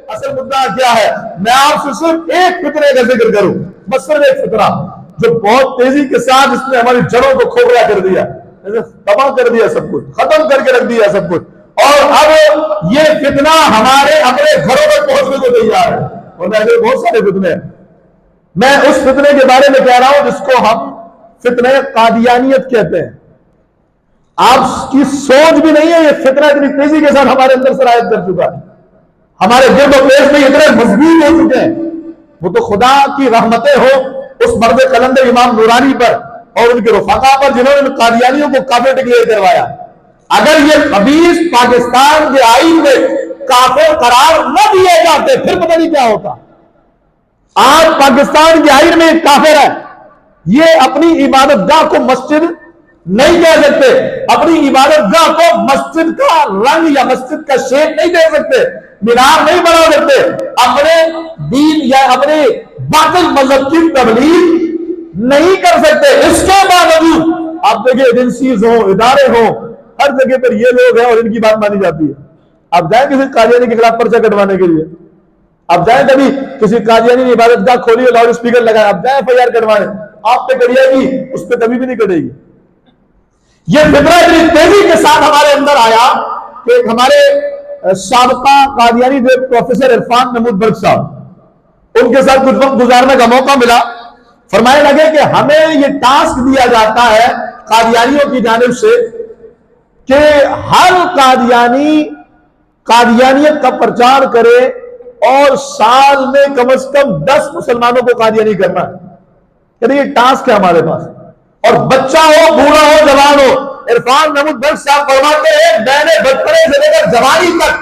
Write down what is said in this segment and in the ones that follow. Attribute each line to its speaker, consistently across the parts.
Speaker 1: اصل مدعا کیا ہے؟ میں آپ سے صرف ایک فطرے کا ذکر کروں، بس صرف ایک فطرہ جو بہت تیزی کے ساتھ اس نے ہماری جڑوں کو کھوکھلا کر دیا، تباہ کر دیا، سب کچھ ختم کر کے رکھ دیا سب کچھ، اور اب یہ فتنہ ہمارے اپنے گھروں تک پہنچنے کو تیار ہے، ورنہ ایسے بہت سارے فتنے ہیں۔ میں اس فتنے کے بارے میں کہہ رہا ہوں جس کو ہم فتنہ قادیانیت کہتے ہیں۔ آپ کی سوچ بھی نہیں ہے یہ فتنہ اتنی تیزی کے ساتھ ہمارے اندر سرایت کر چکا ہے، ہمارے گرد و پیش میں اتنے مضبوط ہو چکے ہیں۔ وہ تو خدا کی رحمتیں ہو اس مرد قلندر امام نورانی پر اور ان کے رفقا پر جنہوں نے قادیانیوں کو کافر ڈکلیئر کروایا۔ اگر یہ خبیث پاکستان کے آئین میں کافر قرار نہ دیے جاتے پھر پتہ نہیں کیا ہوتا۔ آج پاکستان کے آئین میں کافر ہے، یہ اپنی عبادت گاہ کو مسجد نہیں کہہ سکتے، اپنی عبادت گاہ کو مسجد کا رنگ یا مسجد کا شیپ نہیں دے سکتے، مینار نہیں بنا سکتے، اپنے دین یا اپنے باطل مذہب کی تبلیغ نہیں کر سکتے۔ اس کے باوجود آپ دیکھیں ایجنسیز ہوں، ادارے ہوں، ہر جگہ پر یہ لوگ ہیں اور ان کی بات مانی جاتی ہے۔ آپ جائیں کسی قادیانی کے خلاف پرچہ کٹوانے کے لیے، آپ جائیں کبھی کسی قادیانی نے عبادت گاہ کھولی اور لاؤڈ اسپیکر لگائے، آپ جائیں FIR کٹوانے، آپ پہ کٹے گی، اس پہ کبھی بھی نہیں کٹے گی۔ یہ فطرہ اتنی تیزی کے ساتھ ہمارے اندر آیا کہ ہمارے سابقہ قادیانی جو پروفیسر عرفان محمود برق صاحب، ان کے ساتھ کچھ وقت گزارنے کا موقع ملا، فرمائے لگے کہ ہمیں یہ ٹاسک دیا جاتا ہے قادیانیوں کی جانب سے کہ ہر قادیانی قادیانیت کا پرچار کرے اور سال میں کم از کم 10 مسلمانوں کو قادیانی کرنا ہے۔ یہ ٹاسک ہے ہمارے پاس، اور بچہ ہو، بوڑھا ہو، جوان ہو۔ عرفان محمود برق صاحب فرماتے ہیں میں نے بچپنے سے لے کر جوانی تک،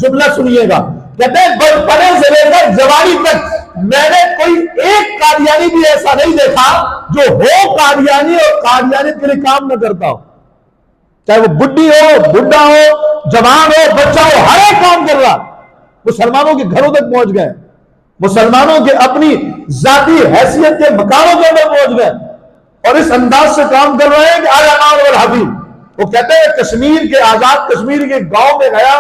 Speaker 1: جملہ سنیے گا، کہتے ہیں بچپنے سے لے کر جوانی تک میں نے کوئی ایک قادیانی بھی ایسا نہیں دیکھا جو ہو قادیانی اور قادیانیت کے لیے کام نہ کرتا ہو، چاہے وہ بڈھی ہو، بڈھا ہو، جوان ہو، بچہ ہو، ہر ایک کام کر رہا۔ مسلمانوں کے گھروں تک پہنچ گئے، مسلمانوں کے اپنی ذاتی حیثیت کے مقاموں کے اندر پہنچ گئے، اور اس انداز سے کام کر رہے ہیں کہ آیامان والحفیظ۔ وہ کہتے ہیں کشمیر کے آزاد کشمیر کے گاؤں میں گیا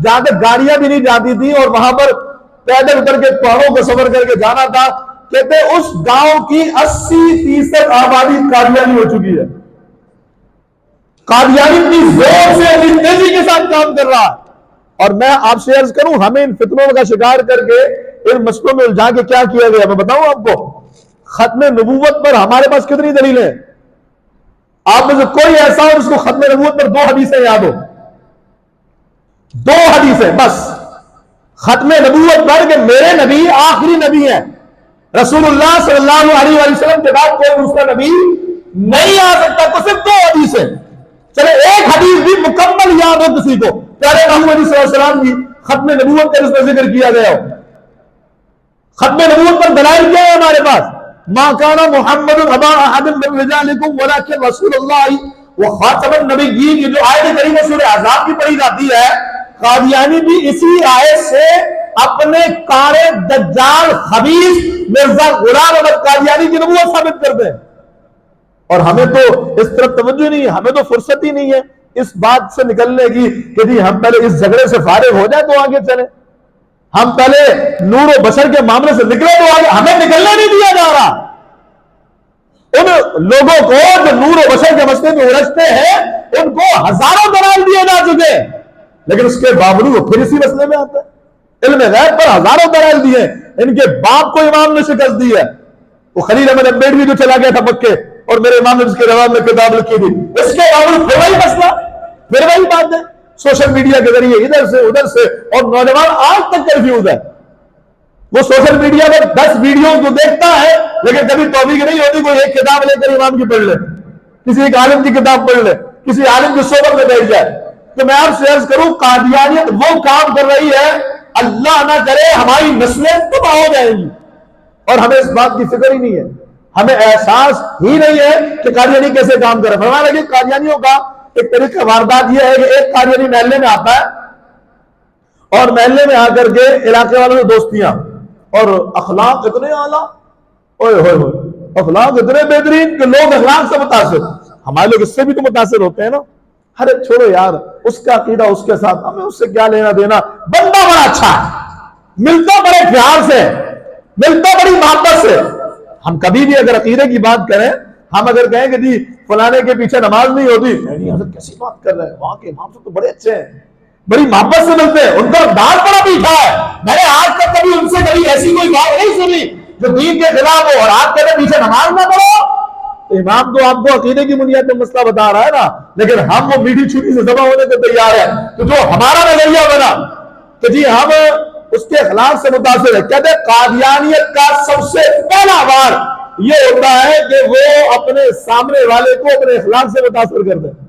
Speaker 1: جہاں تک گاڑیاں بھی نہیں جاتی تھی اور وہاں پر پیدل اتر کے پہاڑوں کو سفر کر کے جانا تھا، کہتے ہیں اس گاؤں کی 80% آبادی قادیانی ہو چکی ہے۔ قادیانی اتنی زور سے اتنی تیزی کے ساتھ کام کر رہا ہے، اور میں آپ سے عرض کروں ہمیں ان فتنوں کا شکار کر کے ان مسئلوں میں الجھا کے کیا کیا گیا میں بتاؤں آپ کو۔ ختم نبوت پر ہمارے پاس کتنی دلیلیں؟ آپ میں سے کوئی ایسا ہو جس کو ختم نبوت پر 2 حدیثیں یاد ہو؟ 2 حدیثیں بس ختم نبوت پر کہ میرے نبی آخری نبی ہیں، رسول اللہ صلی اللہ علیہ وسلم کے بعد کوئی دوسرا نبی نہیں آ سکتا، تو صرف 2 حدیثیں۔ چلے ایک حدیث بھی مکمل یاد ہو کسی کو، پیارے محمد صلی اللہ علیہ وسلم کی ختم نبوت کا جس میں ذکر کیا گیا ہو۔ ختم نبوت پر دلائل کیا ہے ہمارے پاس؟ ما کان محمد ابا احد من رجالکم ولکن رسول اللہ وخاتم النبیین، یہ جو آیت کریمہ سورہ احزاب کی پڑھی جاتی ہے، قادیانی بھی اسی آیت سے اپنے کار دجال خبیث مرزا غلام احمد قادیانی کی نبوت ثابت کرتے ہیں، اور ہمیں تو اس طرف توجہ نہیں ہے، ہمیں تو فرصت ہی نہیں ہے اس بات سے نکلنے کی کہ جی ہم پہلے اس جھگڑے سے فارغ ہو جائیں تو آگے چلیں، ہم پہلے نور و بشر کے معاملے سے نکلے تو آگے، ہمیں نکلنے نہیں دیا جا رہا۔ ان لوگوں کو جو نور و بشر کے مسئلے میں الجھتے ہیں ان کو ہزاروں دلائل دیے جا چکے، لیکن اس کے باوجود وہ پھر اسی مسئلے میں آتے ہیں۔ علم غیب پر ہزاروں دلائل دیے، ان کے باپ کو امام نے شکست دی ہے، وہ خلیل احمد امبیڈوی جو چلا گیا تھا مکے اور میرے امام نے اس کے جواب میں کتاب لکھی تھی، اس کے باوجود پھر وہی مسئلہ، پھر وہی بات ہے، سوشل میڈیا کے ذریعے ادھر سے ادھر سے، اور نوجوان آج تک کنفیوز ہے۔ وہ سوشل میڈیا پر 10 ویڈیو کو دیکھتا ہے لیکن کبھی توفیق نہیں ہوتی کوئی ایک کتاب لے کر امام کی پڑھ لے، کسی ایک عالم کی کتاب پڑھ لے، کسی عالم کی صحبت میں بیٹھ جائے۔ تو میں آپ سے عرض کروں قادیانیت وہ کام کر رہی ہے، اللہ نہ کرے ہماری نسلیں تباہ ہو جائیں گی، اور ہمیں اس بات کی فکر ہی نہیں ہے، ہمیں احساس ہی نہیں ہے کہ قادیانی کیسے کام کر رہا ہے۔ فرمایا کہ قادیانیوں کا ایک طریقہ واردات یہ ہے کہ ایک قادیانی محلے میں آتا ہے اور محلے میں آ کر کے علاقے والوں سے دوستیاں، اور اخلاق اتنے اعلیٰ، اوئے ہوئے ہوئے اخلاق اتنے بہترین کہ لوگ اخلاق سے متاثر، ہمارے لوگ اس سے بھی تو متاثر ہوتے ہیں نا، ارے چھوڑو یار اس کا عقیدہ اس کے ساتھ، ہمیں اس سے کیا لینا دینا، بندہ بڑا اچھا ہے، ملتا بڑے پیار سے، ملتا بڑی محبت سے. ہم کبھی بھی اگر عقیدے کی بات کریں، ہم اگر کہیں کہ جی فلانے کے پیچھے نماز نہیں ہوتی، نہیں حضرت کیسی بات کر رہے ہیں، وہاں کے امام تو بڑے اچھے ہیں، بڑی محبت سے ملتے ہیں، ان کا انداز بڑا میٹھا ہے، میں نے آج تک کبھی ان سے کبھی ایسی کوئی بات نہیں سنی جو دین کے خلاف ہو، اور آپ کہتے ہیں پیچھے نماز نہ پڑھو. امام تو آپ کو عقیدے کی بنیاد پر مسئلہ بتا رہا ہے نا، لیکن ہم وہ میٹھی چھری سے ذبح ہونے کو تیار ہے. تو جو ہمارا نظریہ بنا کہ جی ہم اس کے اخلاق سے متاثر ہے، کہتے ہیں قادیانیت کا سب سے پہلا وار یہ ہوتا ہے کہ وہ اپنے سامنے والے کو اپنے اخلاق سے متاثر کرتے ہیں.